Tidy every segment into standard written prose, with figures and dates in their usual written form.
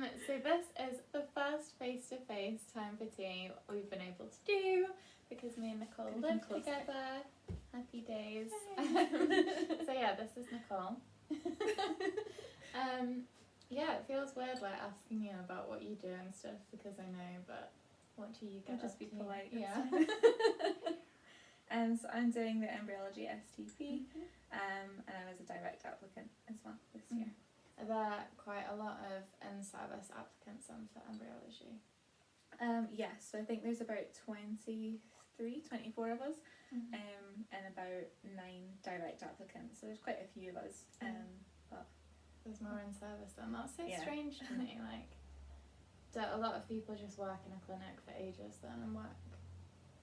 So this is the first face-to-face time for tea we've been able to do because me and Nicolle live together. Happy days. So yeah, this is Nicolle. Yeah, it feels weird like asking you about what you do and stuff because I know, but what do you get I'll just up be to? polite. Yeah. So I'm doing the Embryology STP, and I was a direct applicant as well this year. Are there quite a lot of in-service applicants on for embryology? Yes, so I think there's about 24 of us, and about 9 direct applicants. So there's quite a few of us. But there's more in service then. That's so Yeah. strange to me. Like, do a lot of people just work in a clinic for ages then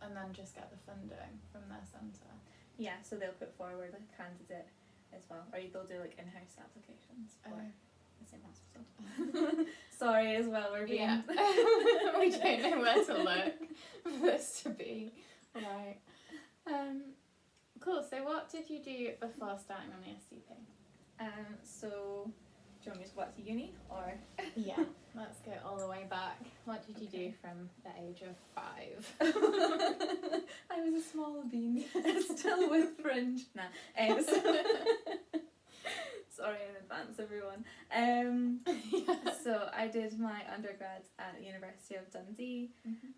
and then just get the funding from their centre? Yeah, so they'll put forward a candidate as well, or they'll do like in-house applications for the same hospital. Sorry, as well, we're being we don't know where to look for this to be right. Cool. So what did you do before starting on the STP? So do you want me to go back to uni or? Yeah, let's go all the way back. What did you do from the age of 5? I was a small bean, still with fringe. Nah. Sorry in advance, everyone. So I did my undergrad at the University of Dundee.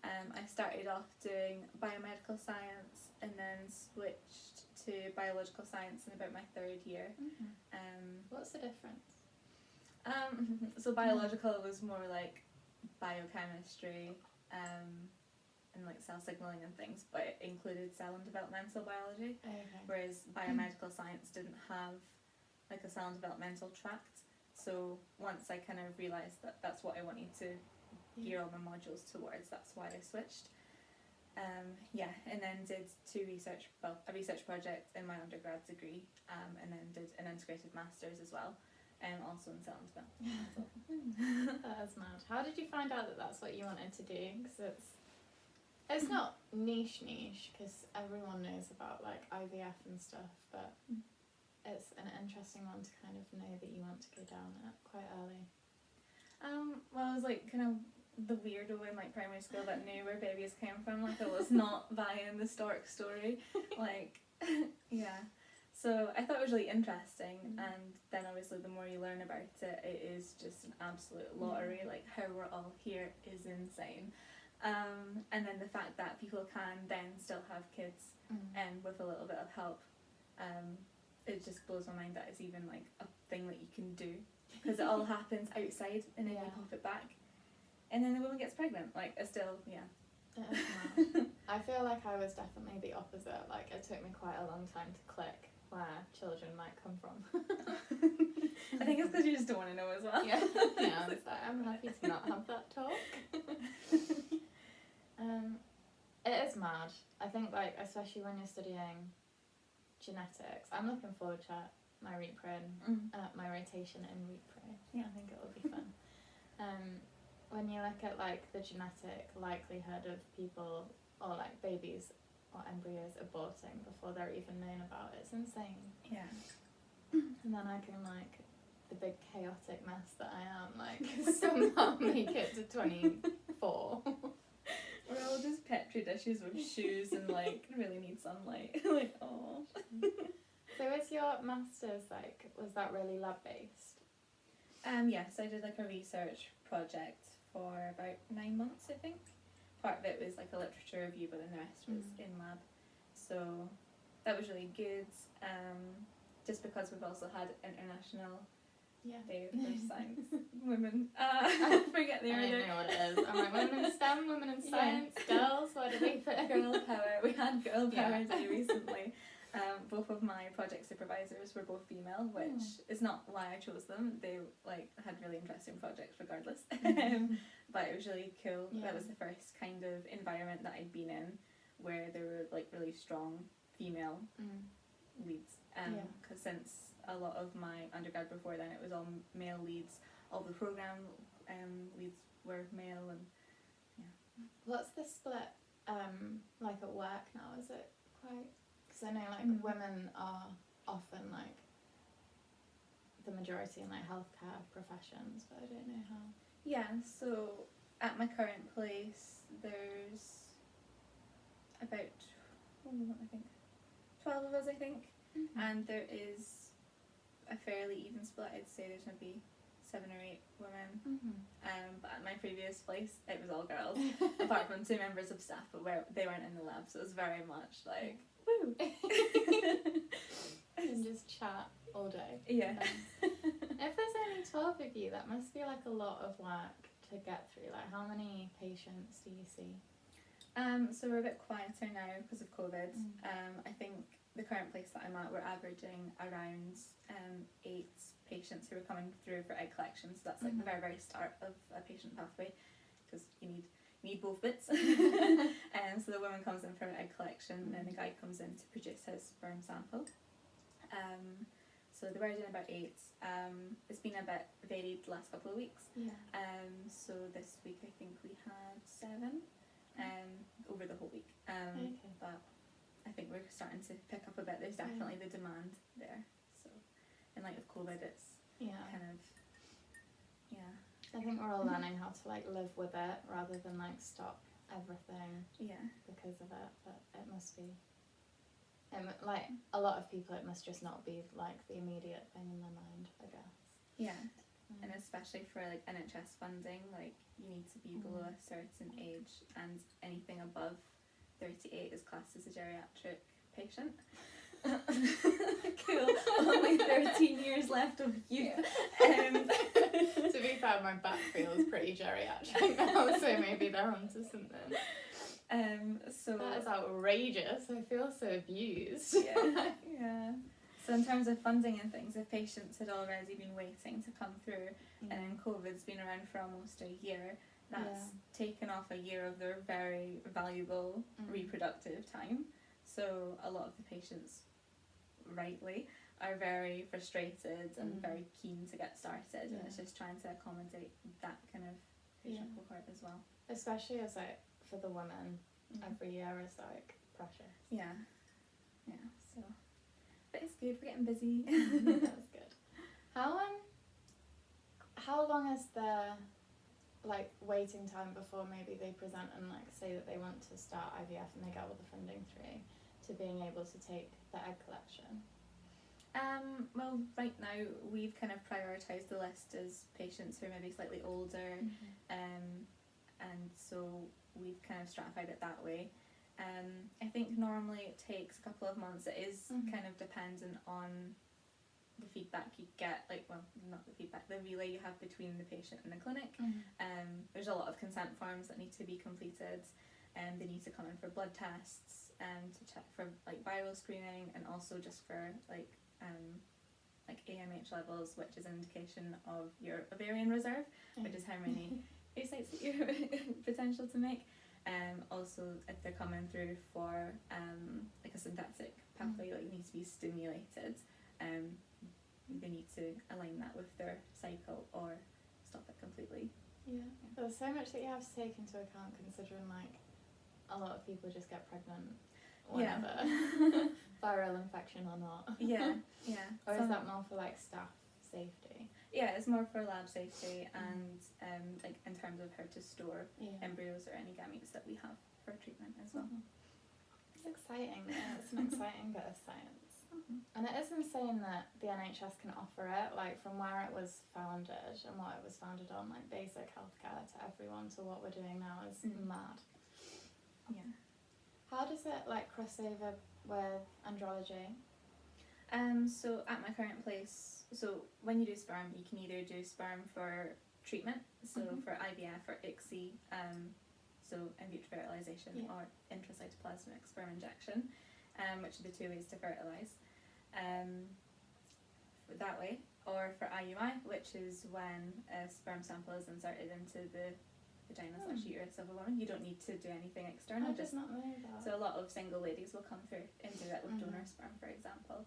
I started off doing biomedical science and then switched to biological science in about my 3rd year. What's the difference? So biological was more like biochemistry and like cell signalling and things, but it included cell and developmental biology. Whereas biomedical science didn't have like a cell and developmental tract. So once I kind of realised that that's what I wanted to gear all my modules towards, that's why I switched. And then did a research project in my undergrad degree, and then did an integrated master's as well, also in cell and developmental. That is mad. How did you find out that that's what you wanted to do? Because it's not niche, because everyone knows about like IVF and stuff, but it's an interesting one to kind of know that you want to go down it quite early. Well, I was like kind of the weirdo in like primary school that knew where babies came from. Like I was not buying the stork story. Like, yeah. So I thought it was really interesting, and then obviously the more you learn about it, it is just an absolute lottery. Like how we're all here is insane. And then the fact that people can then still have kids and with a little bit of help, it just blows my mind that it's even like a thing that you can do, because it all happens outside and then you pop it back and then the woman gets pregnant. Like it's still It is mad. I feel like I was definitely the opposite. Like it took me quite a long time to click where children might come from. I think it's because you just don't want to know as well. Yeah, it's like, I'm happy to not have that talk. It is mad. I think like especially when you're studying genetics, I'm looking forward to my my rotation in repro. I think it will be fun. When you look at like the genetic likelihood of people or like babies or embryos aborting before they're even known about, it's insane. Yeah. And then I can like the big chaotic mess that I am, like somehow make it to 24. We're all just petri dishes with shoes and like really need sunlight. Like, oh. So was your master's like, was that really lab based? Yes, I did like a research project for about 9 months, I think. Part of it was like a literature review, but then the rest was in lab. So that was really good. Just because we've also had International Day for Science Women. I forget the order. I don't know what it is. I'm like, women in STEM, women in science, girls, what do they put? Girl power. We had Girl Power Day recently. Both of my project supervisors were both female, which is not why I chose them. They like had really interesting projects regardless. But it was really cool. That was the first kind of environment that I'd been in where there were like really strong female leads. Because since a lot of my undergrad before then it was all male leads, all the program leads were male, and What's the split like at work now? Is it quite? Because I know like women are often like the majority in like healthcare professions, but I don't know how. Yeah, so at my current place, there's about, I think, 12 of us, I think. Mm-hmm. And there is a fairly even split. I'd say there's maybe 7 or 8 women. Mm-hmm. But at my previous place, it was all girls, apart from 2 members of staff, but they weren't in the lab, so it was very much like, woo! And just chat all day. Yeah. If there's only 12 of you, that must be like a lot of work to get through. Like, how many patients do you see? So we're a bit quieter now because of COVID. I think the current place that I'm at, we're averaging around 8 patients who are coming through for egg collection. So that's like the very, very start of a patient pathway, because you need both bits. So the woman comes in for egg collection, and then the guy comes in to produce his sperm sample. So we're doing about 8. It's been a bit varied the last couple of weeks. Yeah. So this week I think we had 7 over the whole week. Okay. But I think we're starting to pick up a bit. There's definitely the demand there. So in light of COVID, it's kind of, I think we're all learning how to like live with it rather than like stop everything because of it. But it must be, like a lot of people, it must just not be like the immediate thing in their mind, I guess. Yeah. And especially for like NHS funding, like you need to be below a certain age, and anything above 38 is classed as a geriatric patient. Cool. Only 13 years left of youth. To be fair, my back feels pretty geriatric now, so maybe they're onto something. So that is outrageous. I feel so abused. Yeah. So in terms of funding and things, if patients had already been waiting to come through, and then COVID's been around for almost a year, that's taken off a year of their very valuable reproductive time. So a lot of the patients, rightly, are very frustrated and very keen to get started, and it's just trying to accommodate that kind of patient cohort as well. Especially as like for the women, every year is like precious. Yeah. So, but it's good. We're getting busy. That's good. How long is the like waiting time before maybe they present and like say that they want to start IVF and they get all the funding through to being able to take the egg collection? Well, right now we've kind of prioritised the list as patients who are maybe slightly older, and so we've kind of stratified it that way. I think normally it takes a couple of months. It is kind of dependent on the feedback you get, like, well, not the feedback, the relay you have between the patient and the clinic. There's a lot of consent forms that need to be completed, and they need to come in for blood tests to check for like viral screening, and also just for like AMH levels, which is an indication of your ovarian reserve, which is how many oocytes that you're potential to make. Also, if they're coming through for like a synthetic pathway, like needs to be stimulated, they need to align that with their cycle or stop it completely. There's so much that you have to take into account, considering like a lot of people just get pregnant whenever. Viral infection or not. Or is that more for like staff safety? Yeah, it's more for lab safety and like in terms of how to store embryos or any gametes that we have for treatment as well. It's exciting. It's an exciting bit of science. And it is insane that the NHS can offer it, like from where it was founded and what it was founded on, like basic healthcare to everyone, to what we're doing now is mad. How does it like cross over with andrology? So at my current place, so when you do sperm, you can either do sperm for treatment, so for IVF or ICSI, so in vitro fertilisation, or intracytoplasmic sperm injection, which are the 2 ways to fertilise. That way, or for IUI, which is when a sperm sample is inserted into the vagina/uterus of a woman. You don't need to do anything external. I did not know that. So a lot of single ladies will come through and do that with donor sperm, for example.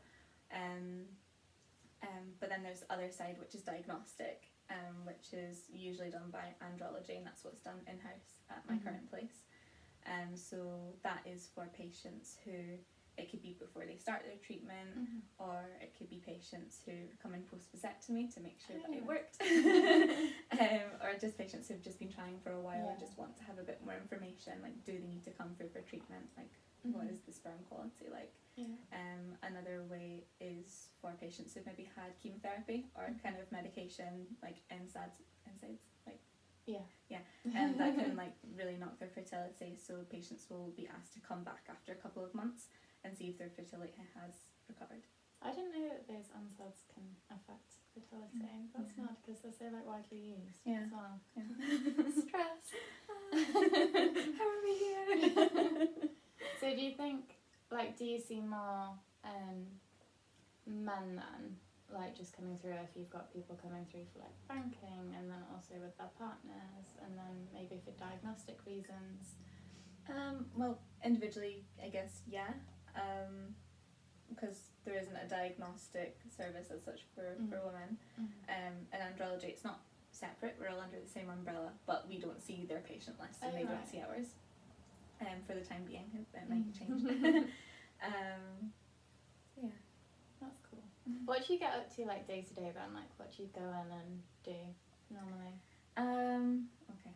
But then there's the other side, which is diagnostic, which is usually done by Andrology, and that's what's done in-house at my current place. So that is for patients who, it could be before they start their treatment, or it could be patients who come in post-vasectomy to make sure that it worked, or just patients who've just been trying for a while and just want to have a bit more information, like do they need to come through for treatment, like what is the sperm quality like. Another way is for patients who've maybe had chemotherapy or kind of medication like NSAIDs like and that can like really knock their fertility, so patients will be asked to come back after a couple of months and see if their fertility has recovered. I didn't know that those NSAIDs can affect fertility. That's mad because they're so like widely used as well. Stress. How are we here? So do you think, like, do you see more men then, like, just coming through if you've got people coming through for like banking and then also with their partners and then maybe for diagnostic reasons? Well, individually, I guess, because there isn't a diagnostic service as such for women. In embryology, it's not separate, we're all under the same umbrella, but we don't see their patient list and they don't see ours. For the time being, it might change. That's cool. What do you get up to like day to day then? Like, what do you go in and do normally? Okay,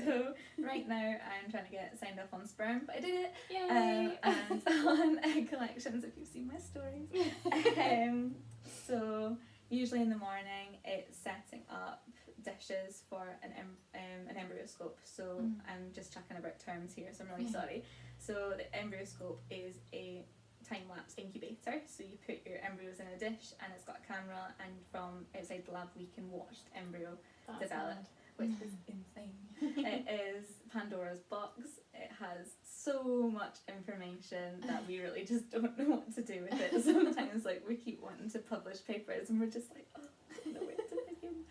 so right now I'm trying to get signed up on sperm, but I did it. Yay! And on egg collections, if you've seen my stories. So usually in the morning it's setting up dishes for an embryoscope. So I'm just checking about terms here, so I'm really sorry. So the embryoscope is a time-lapse incubator, so you put your embryos in a dish and it's got a camera, and from outside the lab we can watch the embryo develop, which is insane. It is Pandora's box. It has so much information that we really just don't know what to do with it. Sometimes like we keep wanting to publish papers and we're just like, oh, I don't know where to begin.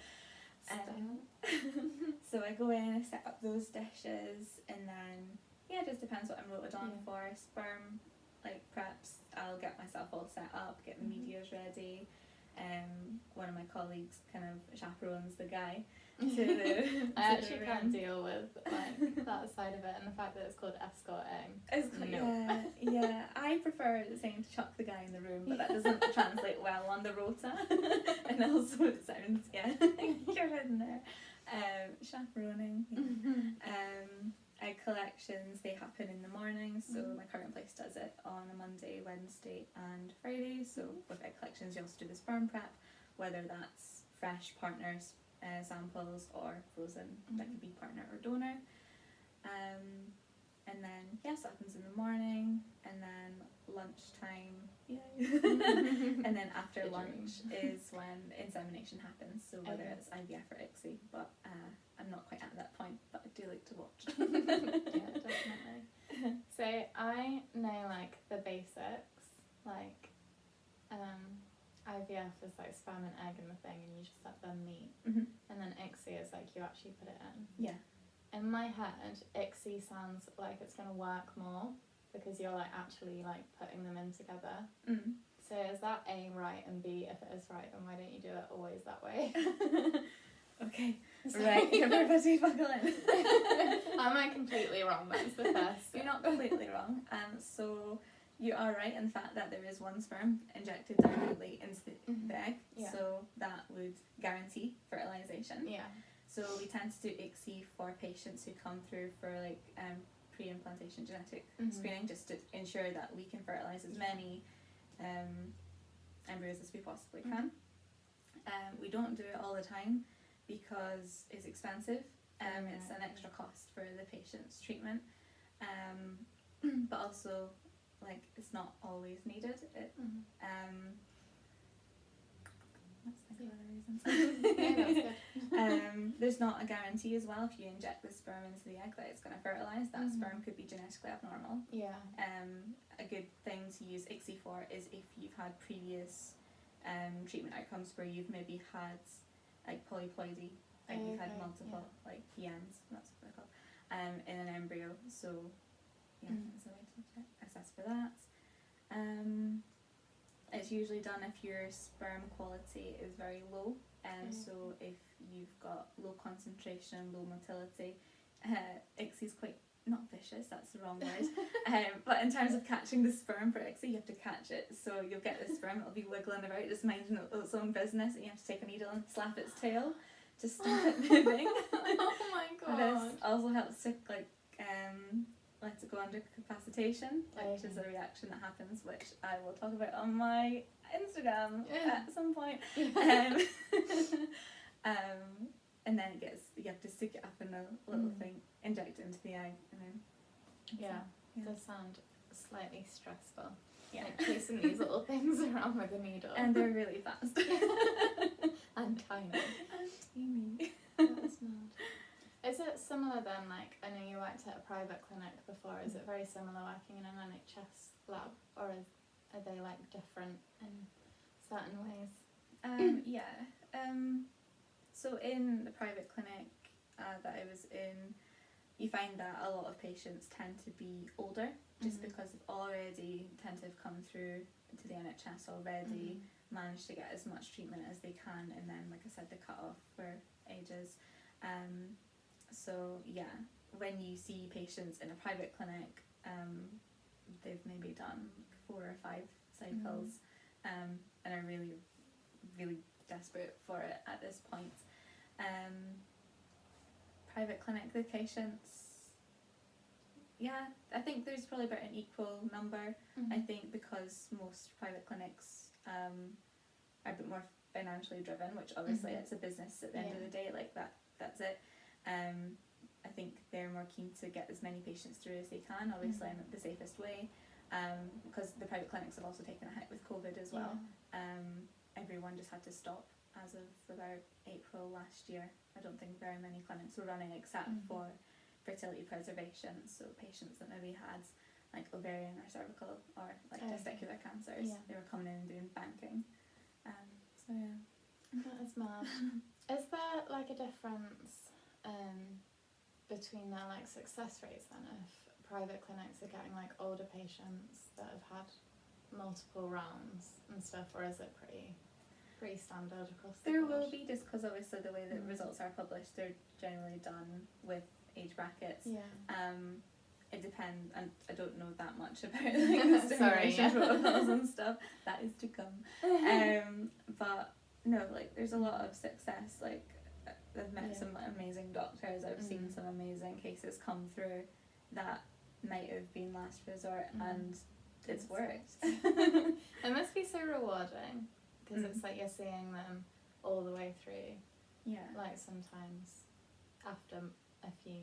So I go in, I set up those dishes, and then it just depends what I'm loaded on for. Sperm like preps, I'll get myself all set up, get the medias ready. One of my colleagues kind of chaperones the guy to the I actually can't deal with like that side of it, and the fact that it's called escorting. I prefer saying to chuck the guy in the room, but that doesn't translate well on the rota. And also it sounds you're in there. Chaperoning. Egg collections, they happen in the morning, so my current place does it on a Monday, Wednesday and Friday. So with egg collections you also do the sperm prep, whether that's fresh partners samples or frozen, that could be partner or donor. And then so it happens in the morning, and then lunchtime, and then after lunch is when insemination happens, so whether it's IVF or ICSI, but I'm not quite at that point, but I do like to watch. Yeah, definitely. So I know like the basics, like IVF is like sperm and egg in the thing and you just let them meet, and then ICSI is like you actually put it in. In my head, ICSI sounds like it's going to work more because you're like actually like putting them in together. So is that A right, and B, if it is right, then why don't you do it always that way? Okay, right, everybody buckle in. Am I completely wrong? That's the first. You're not completely wrong. So you are right in the fact that there is one sperm injected directly into the egg, so that would guarantee fertilization. So we tend to do ICSI for patients who come through for like pre-implantation genetic screening, just to ensure that we can fertilize as many embryos as we possibly can. We don't do it all the time because it's expensive. It's an extra cost for the patient's treatment, but also like it's not always needed. There's not a guarantee as well if you inject the sperm into the egg that it's going to fertilise. That sperm could be genetically abnormal. A good thing to use ICSI for is if you've had previous treatment outcomes where you've maybe had like polyploidy, like you've had multiple like PNs, that's what they're called, in an embryo. So that's a way to assess for that. It's usually done if your sperm quality is very low, so if you've got low concentration, low motility, ICSI is quite not vicious, that's the wrong word, but in terms of catching the sperm for ICSI, you have to catch it. So you'll get the sperm, it'll be wiggling about, just minding its own business, and you have to take a needle and slap its tail to stop it moving. Oh my god. This also helps to like let it go under capacitation, which is a reaction that happens, which I will talk about on my Instagram at some point. And then you have to stick it up in a little thing, inject it into the egg, and then it does sound slightly stressful. Yeah, like chasing these little things around with a needle. And they're really fast. And tiny. That's mad. Is it similar then, like, I know you worked at a private clinic before, is it very similar working in an NHS lab, or are they like different in certain ways? So in the private clinic that I was in, you find that a lot of patients tend to be older, just because they've already tend to have come through to the NHS already, managed to get as much treatment as they can, and then, like I said, the cut off for ages. So yeah, when you see patients in a private clinic, they've maybe done 4 or 5 cycles, and are really, really desperate for it at this point. Private clinic, the patients, I think there's probably about an equal number. I think because most private clinics are a bit more financially driven, which obviously it's a business at the end of the day, like that's it. I think they're more keen to get as many patients through as they can, obviously in the safest way, because the private clinics have also taken a hit with COVID as well. Everyone just had to stop as of about April last year. I don't think very many clinics were running except for fertility preservation, so patients that maybe had like ovarian or cervical or like testicular cancers, they were coming in and doing banking. So yeah. That is mad. Is there like a difference between their like success rates then, if private clinics are getting like older patients that have had multiple rounds and stuff, or is it pretty standard across the board? There will be, just because obviously the way that results are published, they're generally done with age brackets. It depends, and I don't know that much about like the stimulation protocols and stuff. That is to come. But no, like there's a lot of success. Like I've met some amazing doctors. I've seen some amazing cases come through that might have been last resort, and it's worked. It must be so rewarding, because it's like you're seeing them all the way through. Yeah. Like sometimes after a few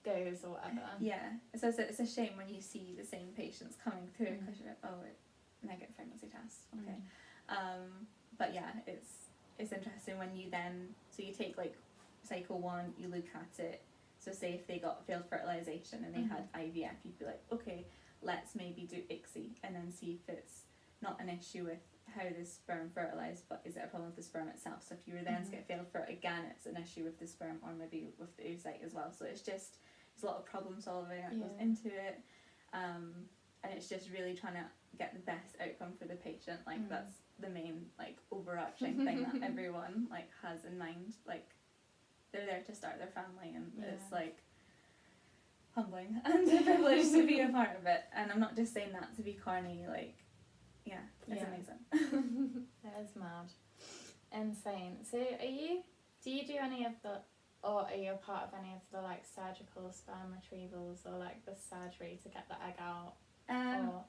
goes or whatever. Yeah. So it's a shame when you see the same patients coming through because you're like, negative pregnancy test. Okay. But yeah, it's interesting when you then, so you take like cycle 1, you look at it. So say if they got failed fertilization and they had IVF, you'd be like, okay, let's maybe do ICSI and then see if it's not an issue with how the sperm fertilized, but is it a problem with the sperm itself? So if you were then to get failed for it again, it's an issue with the sperm or maybe with the oocyte as well. So it's just, there's a lot of problem solving that goes into it, and it's just really trying to get the best outcome for the patient. Like that's the main like overarching thing that everyone like has in mind. Like they're there to start their family, and it's like humbling and a privilege to be a part of it. And I'm not just saying that to be corny, like it's amazing. That is mad. Insane. So do you do any of the, or are you a part of any of the like surgical sperm retrievals or like the surgery to get the egg out? Or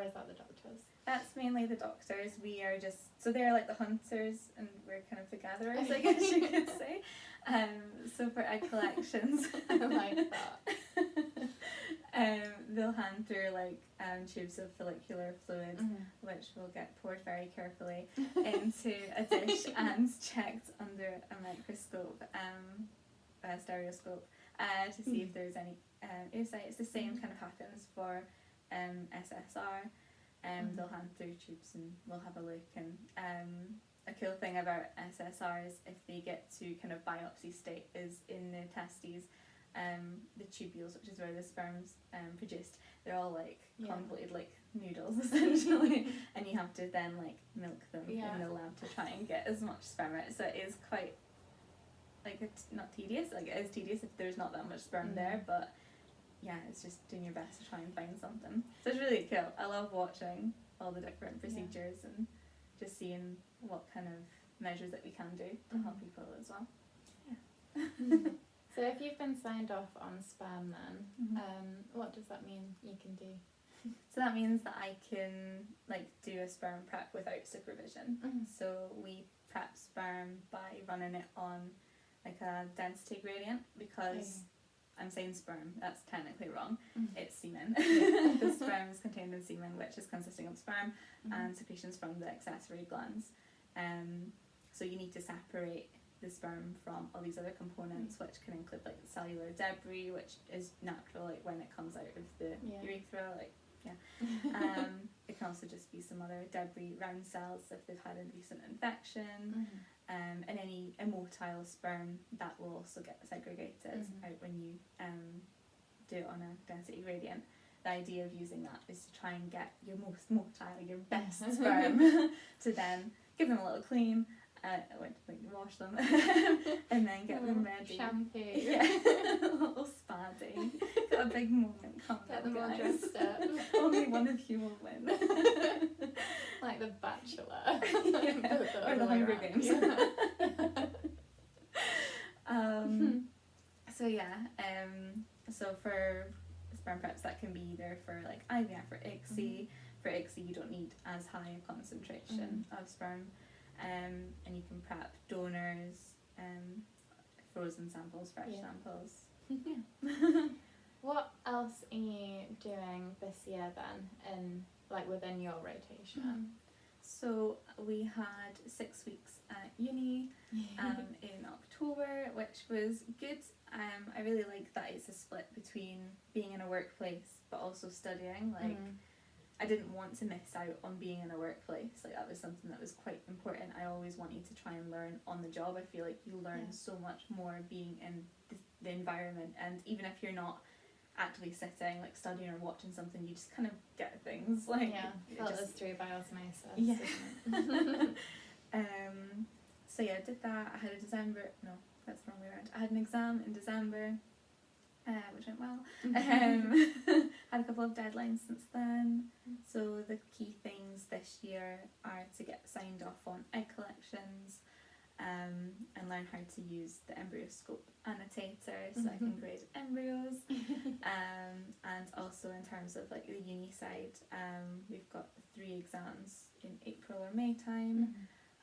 is that the doctors? That's mainly the doctors. We are just, so they're like the hunters and we're kind of the gatherers, I guess you could say. So for egg collections, I like that. They'll hand through like tubes of follicular fluid, which will get poured very carefully into a dish and checked under a microscope, a stereoscope, to see if there's any oocytes. The same kind of happens for SSR. They'll hand through tubes and we'll have a look. And a cool thing about SSRs, if they get to kind of biopsy state, is in the testes, the tubules, which is where the sperm's produced, they're all like convoluted like noodles essentially, and you have to then like milk them in the lab to try and get as much sperm out. So it is quite like, it's not tedious, like it is tedious if there's not that much sperm there, but it's just doing your best to try and find something. So it's really cool. I love watching all the different procedures and just seeing what kind of measures that we can do to help people as well. So if you've been signed off on sperm then, what does that mean you can do? So that means that I can like do a sperm prep without supervision. So we prep sperm by running it on like a density gradient, because I'm saying sperm, that's technically wrong. It's semen. The sperm is contained in semen, which is consisting of sperm and secretions from the accessory glands. So you need to separate the sperm from all these other components, which can include like cellular debris, which is natural, like when it comes out of the urethra, like it can also just be some other debris around cells if they've had a recent infection, and any immotile sperm that will also get segregated out when you do it on a density gradient. The idea of using that is to try and get your most motile, your best sperm, to then give them a little clean, wash them, and then get them ready. Shampoo. Yeah, a little spa day. Got a big moment coming up, Get them all guys. dressed up. Only one of you will win. Like the Bachelor. Or the Hunger Games. So for sperm preps, that can be either for like IVF or ICSI. For ICSI, you don't need as high a concentration of sperm. And you can prep donors, frozen samples, fresh samples. What else are you doing this year then, within your rotation? So we had 6 weeks at uni in October, which was good. I really like that it's a split between being in a workplace but also studying. I didn't want to miss out on being in a workplace. Like, that was something that was quite important. I always wanted to try and learn on the job. I feel like you learn so much more being in the environment, and even if you're not actively sitting, like studying or watching something, you just kind of get things. Like, filters through by osmosis. Yeah. So yeah, I did that. I had that's the wrong way around. I had an exam in December, which went well. Had a couple of deadlines since then. So the key things this year are to get signed off on egg collections, and learn how to use the Embryoscope annotator so I can grade embryos. And also in terms of like the uni side, we've got 3 exams in April or May time.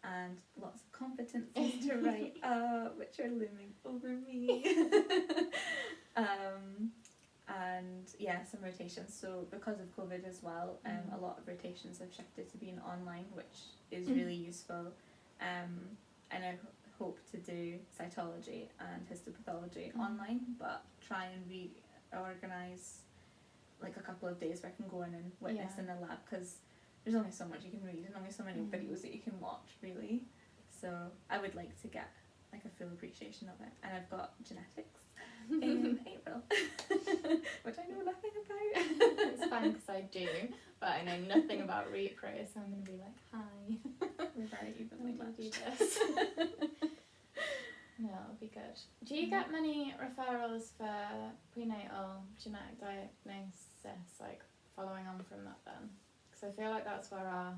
And lots of competencies to write up, which are looming over me. And some rotations. So because of COVID as well, a lot of rotations have shifted to being online, which is really useful. And I hope to do cytology and histopathology online, but try and reorganise like a couple of days where I can go in and witness in the lab, because there's only so much you can read and only so many videos that you can watch, really. So I would like to get like a full appreciation of it. And I've got genetics in April, which I know nothing about. It's fine because I do, but I know nothing about repro, so I'm going to be like, hi. We're very evenly matched. Do this. No, it'll be good. Do you get many referrals for prenatal genetic diagnosis, like following on from that then? Because I feel like that's where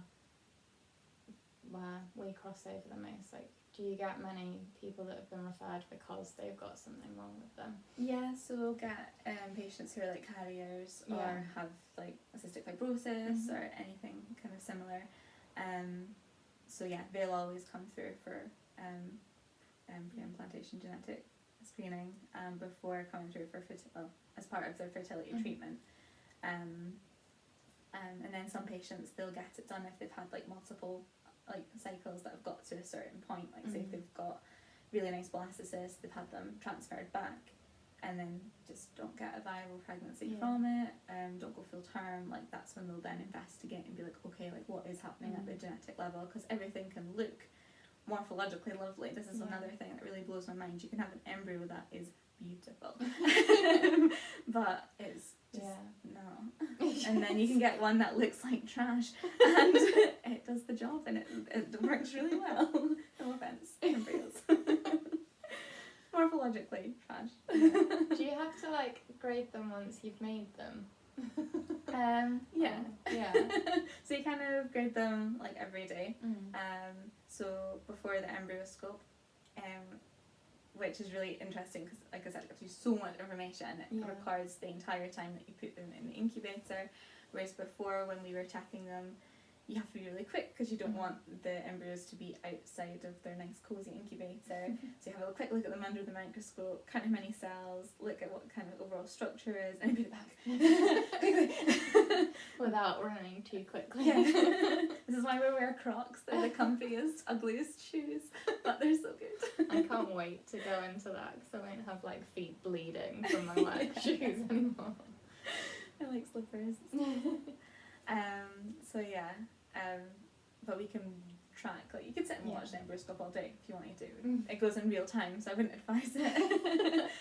we cross over the most. Like, do you get many people that have been referred because they've got something wrong with them? Yeah, so we'll get patients who are like carriers or have like cystic fibrosis or anything kind of similar. So yeah, they'll always come through for pre-implantation genetic screening before coming through for as part of their fertility treatment. And then some patients, they'll get it done if they've had like multiple like cycles that have got to a certain point. Like say if they've got really nice blastocysts, they've had them transferred back and then just don't get a viable pregnancy from it, don't go full term, like that's when they'll then investigate and be like, okay, like what is happening at the genetic level, because everything can look morphologically lovely. This is another thing that really blows my mind. You can have an embryo that is beautiful but it's just no. And then you can get one that looks like trash and it does the job and it works really well. No offense, embryos. pathologically trash. Do you have to like grade them once you've made them? Yeah. Yeah. So you kind of grade them like every day. Mm. So before the embryoscope, which is really interesting because, like I said, it gives you so much information. It Yeah. records the entire time that you put them in the incubator. Whereas before, when we were checking them, you have to be really quick because you don't want the embryos to be outside of their nice cozy incubator. So you have a quick look at them under the microscope, count how many cells, look at what kind of overall structure is, and put it back quickly. Without running too quickly. Yeah. This is why we wear Crocs. They're the comfiest, ugliest shoes, but they're so good. I can't wait to go into that because I won't have like feet bleeding from my work shoes anymore. I like slippers. So yeah, but we can track, like you could sit and watch the Embryoscope all day if you wanted to. It goes in real time, so I wouldn't advise it.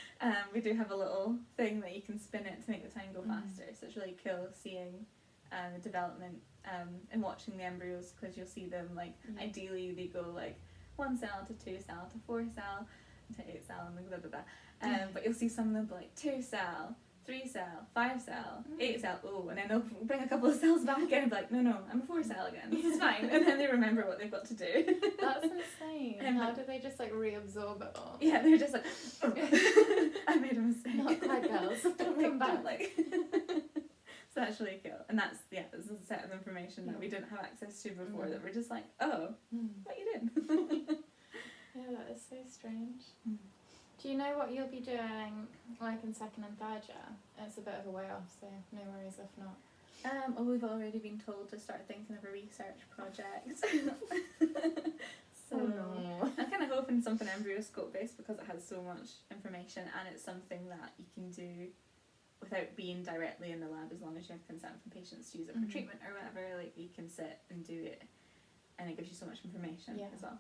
We do have a little thing that you can spin it to make the time go faster, so it's really cool seeing the development and watching the embryos, because you'll see them like ideally they go like 1 cell to 2 cell to 4 cell to 8 cell and blah blah blah. But you'll see some of them like 2 cell, 3 cell, 5 cell, 8 cell, and then they'll bring a couple of cells back in and be like, no, I'm a 4 cell again, this is fine. And then they remember what they've got to do. That's insane. And how do they just like reabsorb it all? Yeah, they're just like, I made a mistake. Not quite, girls. Don't come back. So that's really cool. And that's there's a set of information that we didn't have access to before that we're just like, oh, what you did. Yeah, that is so strange. Do you know what you'll be doing like in 2nd and 3rd year? It's a bit of a way off, so no worries if not. Well, we've already been told to start thinking of a research project. So I'm kind of hoping something embryoscope based, because it has so much information and it's something that you can do without being directly in the lab, as long as you have consent from patients to use it for treatment or whatever. Like you can sit and do it, and it gives you so much information as well.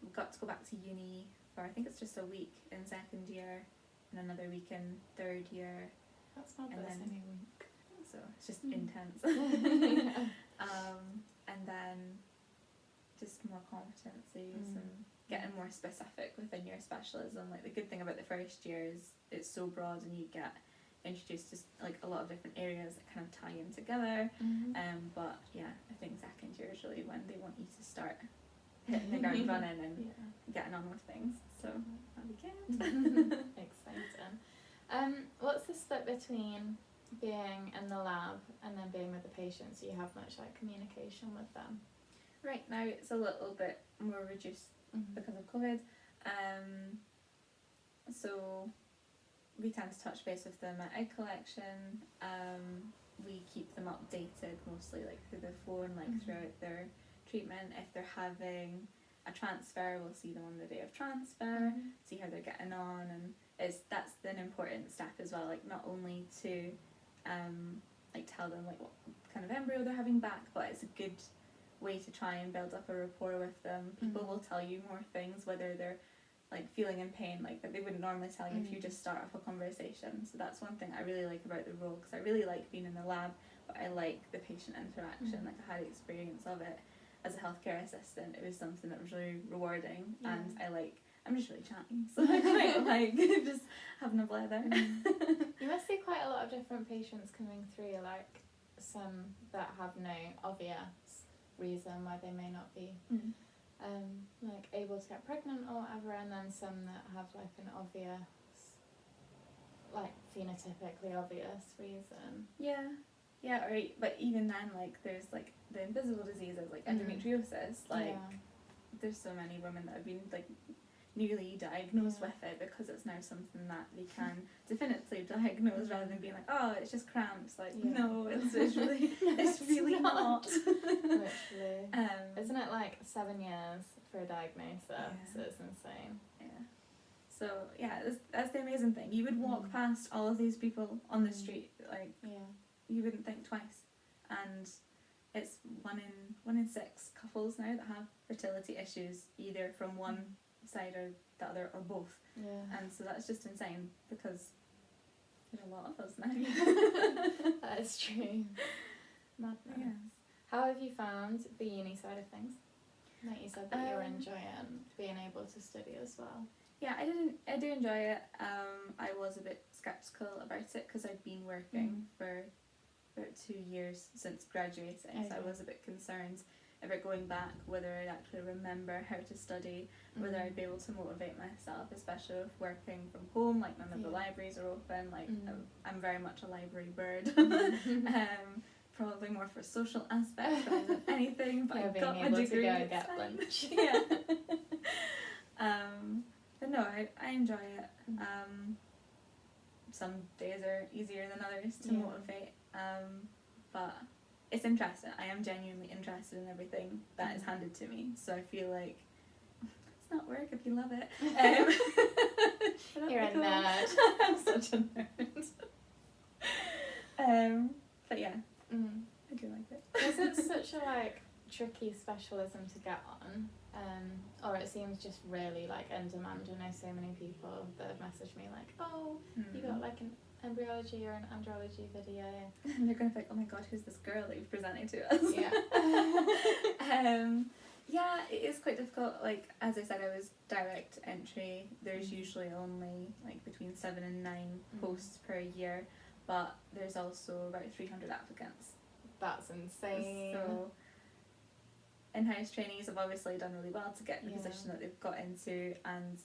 We've got to go back to uni for, I think it's just a week in 2nd year and another week in 3rd year. That's not bad, only a week. So it's just intense. And then just more competencies and getting more specific within your specialism. Like the good thing about the 1st year is it's so broad and you get introduced to like a lot of different areas that kind of tie in together. But yeah, I think 2nd year is really when they want you to start hitting the ground running and getting on with things. So that'll be good. Exciting. What's the split between being in the lab and then being with the patients? Do you have much like communication with them? Right now it's a little bit more reduced because of COVID. So we tend to touch base with them at egg collection. We keep them updated mostly like through the phone, like throughout their treatment. If they're having a transfer, we'll see them on the day of transfer, see how they're getting on, and that's an important step as well. Like not only to like tell them like what kind of embryo they're having back, but it's a good way to try and build up a rapport with them. People will tell you more things, whether they're like feeling in pain, like that they wouldn't normally tell you if you just start off a conversation. So that's one thing I really like about the role, because I really like being in the lab, but I like the patient interaction. Like I had experience of it as a healthcare assistant. It was something that was really rewarding, and I'm just really chatty, so I quite like just having a blather. You must see quite a lot of different patients coming through, like some that have no obvious reason why they may not be like able to get pregnant or whatever, and then some that have like an obvious, like phenotypically obvious reason. Yeah, right. But even then, like there's like the invisible diseases like endometriosis. Like there's so many women that have been like newly diagnosed with it, because it's now something that they can definitively diagnose, rather than being like, oh, it's just cramps. Like no, it's really it's really not. Literally. Isn't it like 7 years for a diagnosis? It's insane. So that's the amazing thing. You would walk past all of these people on the street, like you wouldn't think twice, and it's one in 6 couples now that have fertility issues, either from one side or the other, or both. And so that's just insane, because there's a lot of us now. That is true. Madness. How have you found the uni side of things? Like you said that you're enjoying being able to study as well. Yeah, I do enjoy it. I was a bit sceptical about it because I'd been working for about 2 years since graduating, so I was a bit concerned about going back, whether I'd actually remember how to study, whether I'd be able to motivate myself, especially with working from home, like none of the libraries are open, like I'm very much a library bird. Probably more for social aspects rather than anything, but I got my degree. To go and get lunch. Yeah. But no, I enjoy it. Some days are easier than others to motivate, but it's interesting. I am genuinely interested in everything that is handed to me, so I feel like it's not work if you love it. You're a nerd. I'm such a nerd. But yeah, I do like it. Is it such a tricky specialism to get on? Or it seems just really in demand? I know so many people that have messaged me you got an embryology or an andrology video. And they're going to think, oh my god, who's this girl that you've presented to us? Yeah. Yeah, it is quite difficult. As I said, I was direct entry. There's usually only between 7 and 9 posts per year, but there's also about 300 applicants. That's insane. So in-house trainees have obviously done really well to get the position that they've got into, and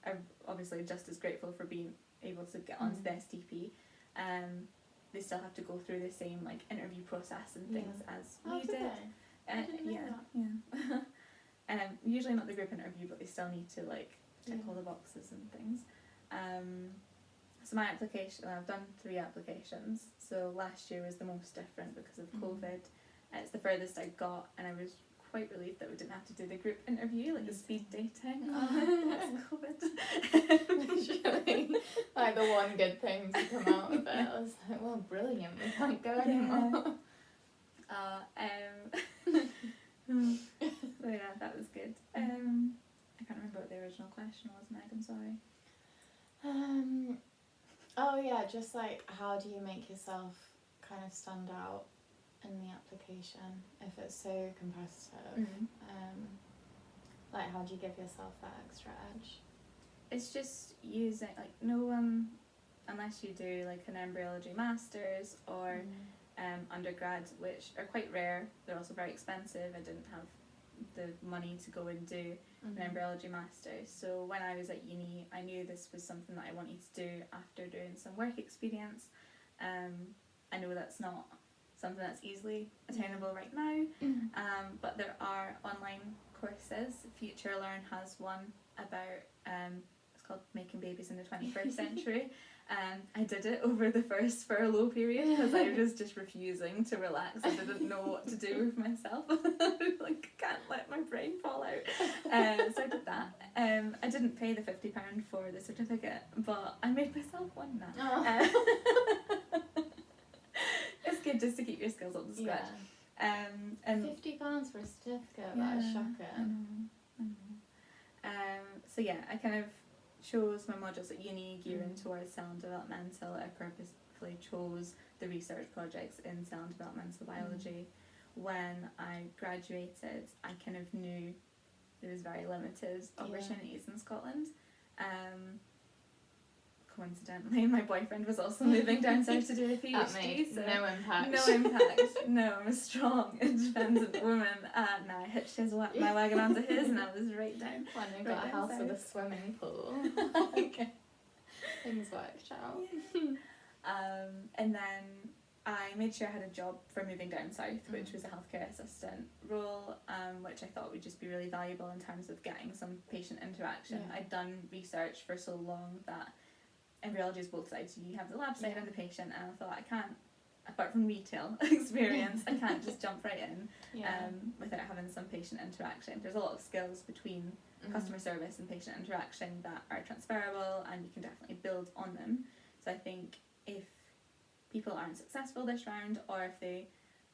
are obviously just as grateful for being able to get onto the STP. They still have to go through the same interview process and things as we did. I didn't know that. Yeah. Usually not the group interview, but they still need to tick all the boxes and things. So my application, I've done 3 applications. So last year was the most different because of COVID. It's the furthest I got, and I was quite relieved that we didn't have to do the group interview, the speed dating. That's COVID. Literally. The one good thing to come out of it. I was like, well, brilliant, we can't go anymore. So yeah, that was good. I can't remember what the original question was, Meg, I'm sorry. Oh yeah, just how do you make yourself kind of stand out in the application if it's so competitive? How do you give yourself that extra edge? It's just using unless you do an embryology masters or undergrad, which are quite rare. They're also very expensive. I didn't have the money to go and do an embryology masters, so when I was at uni I knew this was something that I wanted to do after doing some work experience. I know that's not something that's easily attainable right now, but there are online courses. Future Learn has one about it's called Making Babies in the 21st Century. I did it over the first furlough period because I was just refusing to relax. I didn't know what to do with myself. Can't let my brain fall out. So I did that. I didn't pay the £50 for the certificate, but I made myself one now. It's good just to keep your skills up to scratch. And £50 for a certificate, that is shocking. I know. So yeah, I kind of chose my modules at uni gearing towards cell and developmental. I purposefully chose the research projects in cell and developmental biology. When I graduated, I kind of knew there was very limited opportunities in Scotland. Coincidentally, my boyfriend was also moving down south to do a PhD. That made so no impact. No impact. No, I'm a strong, independent woman. No, I hitched my wagon onto his, and I was right down. When we got a house with a swimming pool. Things worked out. And then I made sure I had a job for moving down south, which was a healthcare assistant role, which I thought would just be really valuable in terms of getting some patient interaction. I'd done research for so long that embryology is both sides. You have the lab side and the patient, and I thought I can't, apart from retail experience, I can't just jump right in without having some patient interaction. There's a lot of skills between customer service and patient interaction that are transferable, and you can definitely build on them. So I think if people aren't successful this round, or if they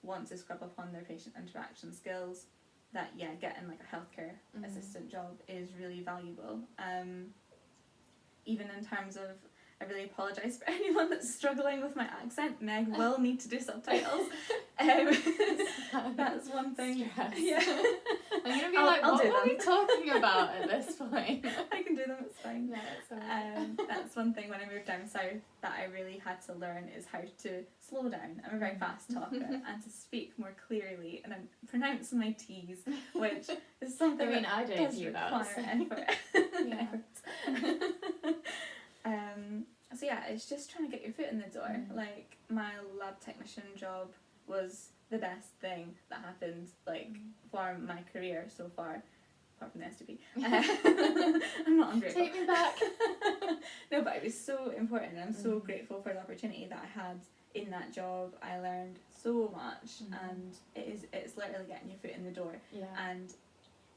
want to scrub up on their patient interaction skills, that getting a healthcare assistant job is really valuable. Even in terms of I really apologise for anyone that's struggling with my accent. Meg will need to do subtitles. That's one thing. Stress. Yeah. I'm gonna be I'll what do are them. we talking about at this point? I can do them, it's fine. No, it's alright. That's one thing when I moved down south that I really had to learn is how to slow down. I'm a very fast talker and to speak more clearly and then pronounce my T's, which is something I that don't does do require that. effort. Yeah. So yeah, it's just trying to get your foot in the door. Like my lab technician job was the best thing that happened for my career so far, apart from the STP. I'm not ungrateful. Take me back. No, but it was so important. I'm so grateful for the opportunity that I had in that job. I learned so much, and it's literally getting your foot in the door. Yeah. And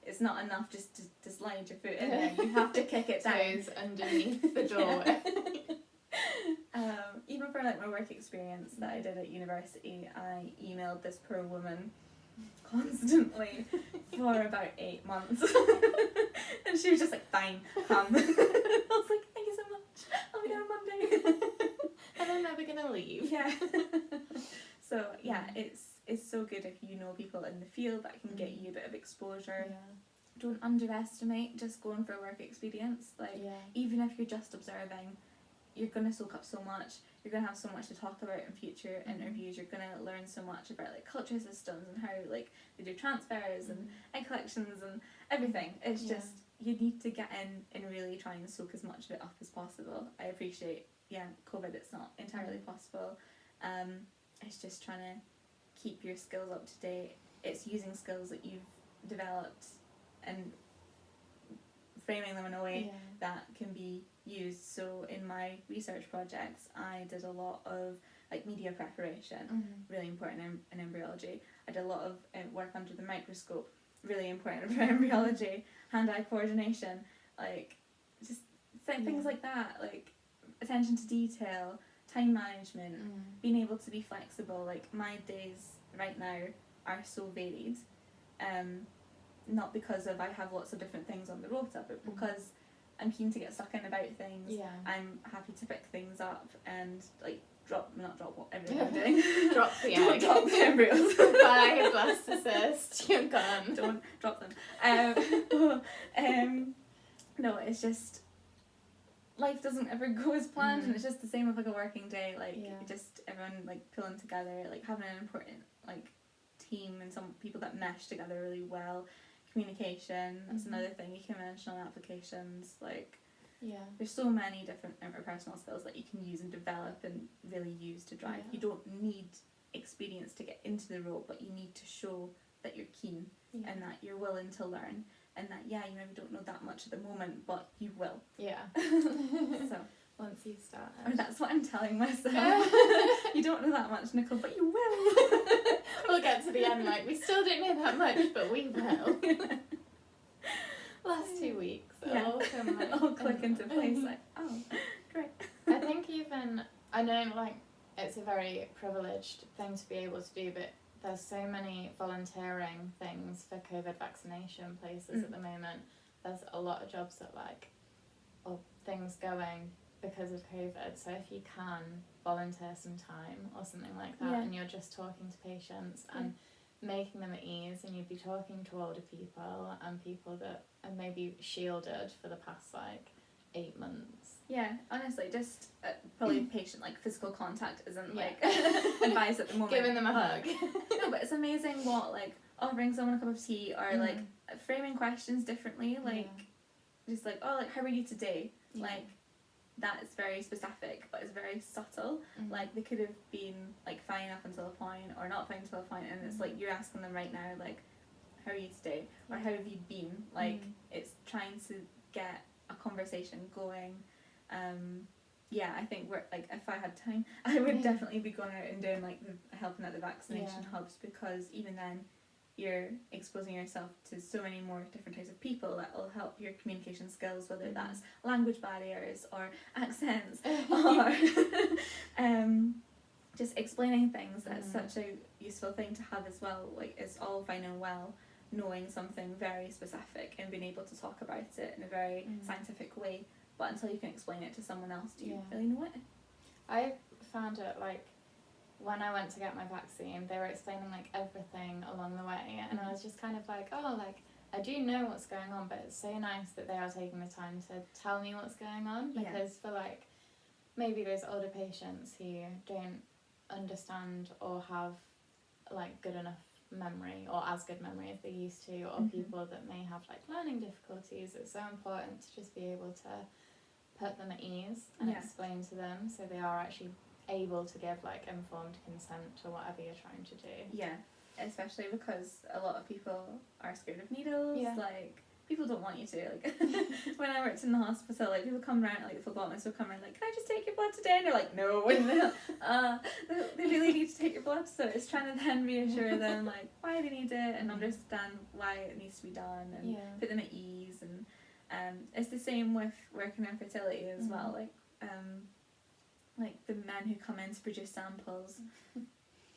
it's not enough just to slide your foot in there. You have to kick it down. Toes underneath the doorway. Even for like my work experience that I did at university, I emailed this poor woman constantly for about 8 months. And she was just like, fine, come. I was like, thank you so much. I'll be there on Monday. And I'm never gonna leave. Yeah. So yeah, it's so good if you know people in the field that can get you a bit of exposure. Yeah. Don't underestimate just going for a work experience. Like even if you're just observing, you're gonna soak up so much. You're gonna have so much to talk about in future interviews. You're gonna learn so much about like culture systems and how like they do transfers and egg collections and everything. It's just you need to get in and really try and soak as much of it up as possible. I appreciate COVID, it's not entirely possible. It's just trying to keep your skills up to date. It's using skills that you've developed and framing them in a way that can be used. So in my research projects, I did a lot of like media preparation, really important in embryology. I did a lot of work under the microscope, really important for embryology. Hand-eye coordination, like just things like that, like attention to detail, time management, being able to be flexible. Like my days right now are so varied, not because of I have lots of different things on the rota, but because I'm keen to get stuck in about things. Yeah. I'm happy to pick things up and like not drop what everything I'm doing. Drop the Don't egg. drop the embryos. Bye, blastocyst. You're gone. Don't drop them. No, it's just life doesn't ever go as planned, and it's just the same with like a working day. Like just everyone like pulling together, like having an important like team and some people that mesh together really well. Communication, that's another thing you can mention on applications. Like there's so many different interpersonal skills that you can use and develop and really use to drive. You don't need experience to get into the role, but you need to show that you're keen and that you're willing to learn, and that you maybe don't know that much at the moment, but you will. So once you start, that's what I'm telling myself. You don't know that much, Nicolle, but you will. We'll get to the end like we still don't know that much, but we will. Last 2 weeks, it'll all click into place. Like, oh, great. I think even I know like it's a very privileged thing to be able to do, but there's so many volunteering things for COVID vaccination places at the moment. There's a lot of jobs that or things going because of COVID. So if you can volunteer some time or something like that, and you're just talking to patients and making them at ease, and you'd be talking to older people and people that are maybe shielded for the past 8 months. Yeah, honestly, just probably patient physical contact isn't advised at the moment. Giving them a hug. No, but it's amazing what offering someone a cup of tea or framing questions differently, just oh how are you today? That is very specific, but it's very subtle. They could have been fine up until a point or not fine until a point, and it's you're asking them right now how are you today, or how have you been? It's trying to get a conversation going. I think we're if I had time, I would definitely be going out and doing helping at the vaccination hubs, because even then you're exposing yourself to so many more different types of people that will help your communication skills, whether that's language barriers or accents or just explaining things. That's such a useful thing to have as well. It's all fine and well knowing something very specific and being able to talk about it in a very scientific way, but until you can explain it to someone else, do you Yeah. really know it? I found it like when I went to get my vaccine, they were explaining like everything along the way, and I was just kind of like, oh, like I do know what's going on, but it's so nice that they are taking the time to tell me what's going on, because for like maybe those older patients who don't understand or have like good enough memory or as good memory as they used to, or people that may have like learning difficulties, it's so important to just be able to put them at ease and explain to them so they are actually able to give like informed consent to whatever you're trying to do. Yeah, especially because a lot of people are scared of needles. Like, people don't want you to. Like, when I worked in the hospital, like, people come around, like, the phlebotomists would come around, like, can I just take your blood today? And you're like, no. And they really need to take your blood. So it's trying to then reassure them, like, why they need it and understand why it needs to be done and put them at ease. And it's the same with working in fertility as well. Like the men who come in to produce samples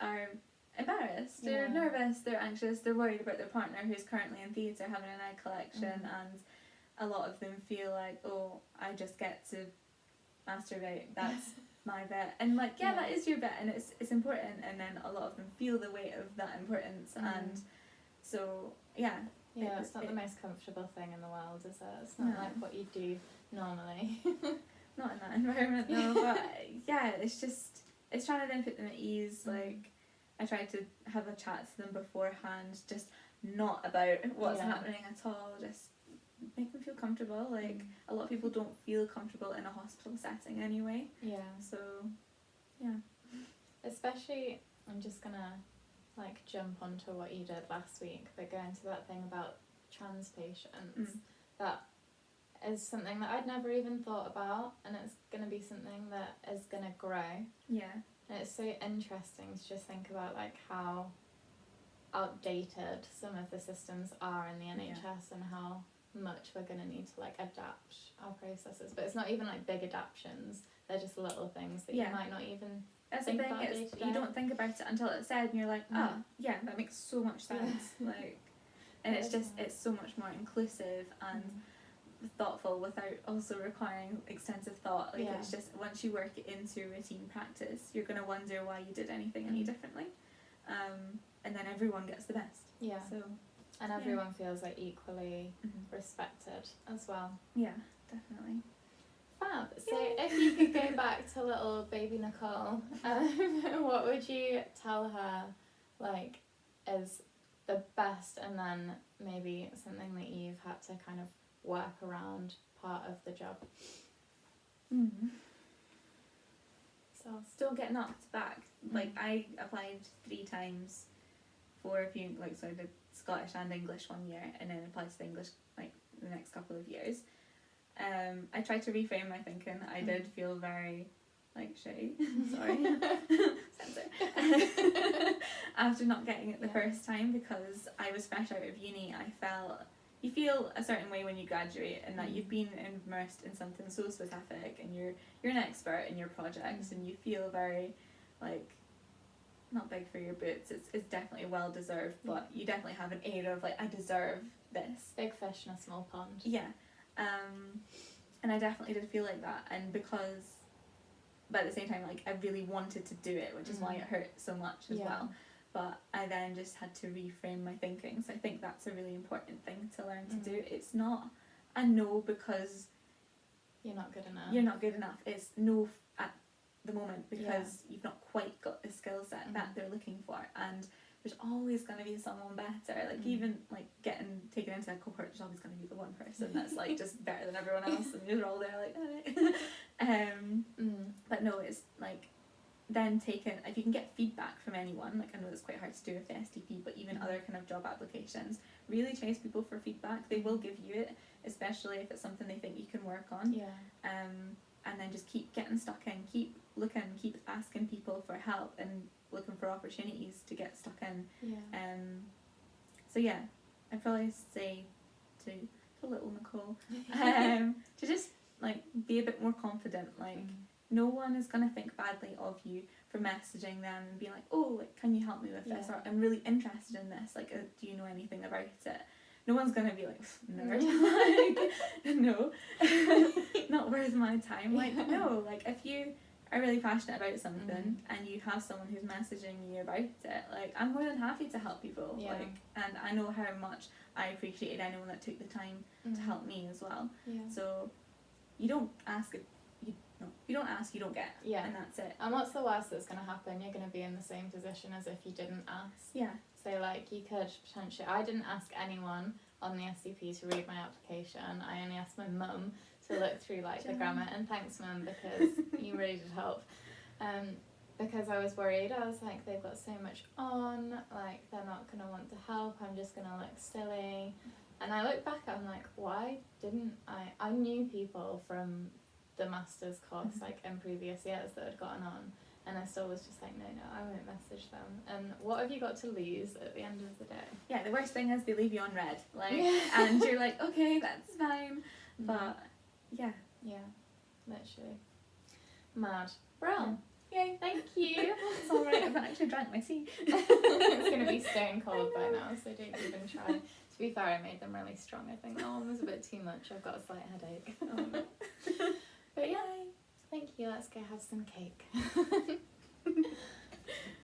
are embarrassed, they're nervous, they're anxious, they're worried about their partner who's currently in theatre having an egg collection, and a lot of them feel like, oh, I just get to masturbate, that's my bit, and like that is your bit, and it's important, and then a lot of them feel the weight of that importance, and so it's not the most comfortable thing in the world, is it? It's not like what you do normally. Not in that environment, no. But it's trying to then put them at ease. Like, I try to have a chat to them beforehand, just not about what's happening at all, just make them feel comfortable. Like, a lot of people don't feel comfortable in a hospital setting anyway. So especially, I'm just gonna like jump onto what you did last week, but go into that thing about trans patients. That is something that I'd never even thought about, and it's going to be something that is going to grow. And it's so interesting to just think about like how outdated some of the systems are in the NHS and how much we're going to need to like adapt our processes. But it's not even like big adaptations, they're just little things that you might not even think about day to day. You don't think about it until it's said and you're like, that makes so much sense. Like, and it's so much more inclusive and thoughtful without also requiring extensive thought. Like, it's just, once you work it into routine practice, you're going to wonder why you did anything any differently, and then everyone gets the best. And everyone feels like equally respected as well. Definitely. Fab. So if you could go back to little baby Nicolle, what would you tell her like is the best, and then maybe something that you've had to kind of work around part of the job? So still get knocked back. Like, I applied 3 times for a few, like, so I did Scottish and English one year, and then applied to the English like the next couple of years. I tried to reframe my thinking. I did feel very like shitty. Sorry. Censor. After not getting it the first time, because I was fresh out of uni, I felt, you feel a certain way when you graduate, and that you've been immersed in something so specific, and you're an expert in your projects, and you feel very like not big for your boots. It's definitely well deserved, but you definitely have an air of like, I deserve this. Big fish in a small pond. And I definitely did feel like that, and but at the same time, like, I really wanted to do it, which is why it hurt so much as well. But I then just had to reframe my thinking. So I think that's a really important thing to learn to do. It's not a no because you're not good enough. It's no at the moment because you've not quite got the skill set that they're looking for, and there's always going to be someone better. Like, even like getting taken into a cohort, there's always going to be the one person that's like just better than everyone else, and you're all there like but no, it's like, then if you can get feedback from anyone, like, I know it's quite hard to do with the STP, but even other kind of job applications, really chase people for feedback. They will give you it, especially if it's something they think you can work on. And then just keep getting stuck in, keep looking, keep asking people for help, and looking for opportunities to get stuck in. So I'd probably say to little Nicolle, to just like be a bit more confident. Like, no one is gonna think badly of you for messaging them and being like, oh, like, can you help me with this, or I'm really interested in this, like, do you know anything about it? No one's gonna be like, nerd. like, no, not worth my time. Like, no, like, if you are really passionate about something and you have someone who's messaging you about it, like, I'm more than happy to help people. Yeah. Like, and I know how much I appreciated anyone that took the time to help me as well. Yeah. So you don't ask it, you don't ask, you don't get. Yeah. And that's it. And what's the worst that's going to happen? You're going to be in the same position as if you didn't ask. Yeah. So, like, you could potentially... I didn't ask anyone on the STP to read my application. I only asked my mum to look through, like, the grammar. And thanks, Mum, because you really did help. Because I was worried. I was like, they've got so much on. Like, they're not going to want to help. I'm just going to look silly. And I look back, I'm like, why didn't I... I knew people from the master's course, like, in previous years that had gotten on. And I still was just like, no, I won't message them. And what have you got to lose at the end of the day? Yeah, the worst thing is they leave you on red. Like, and you're like, okay, that's fine. But, yeah. Yeah, literally. Mad. Bro. Yay. Thank you. It's alright, I've actually drank my tea. It's going to be stone cold by now, so don't even try. To be fair, I made them really strong. I think that one was a bit too much. I've got a slight headache. But yeah, thank you. Let's go have some cake.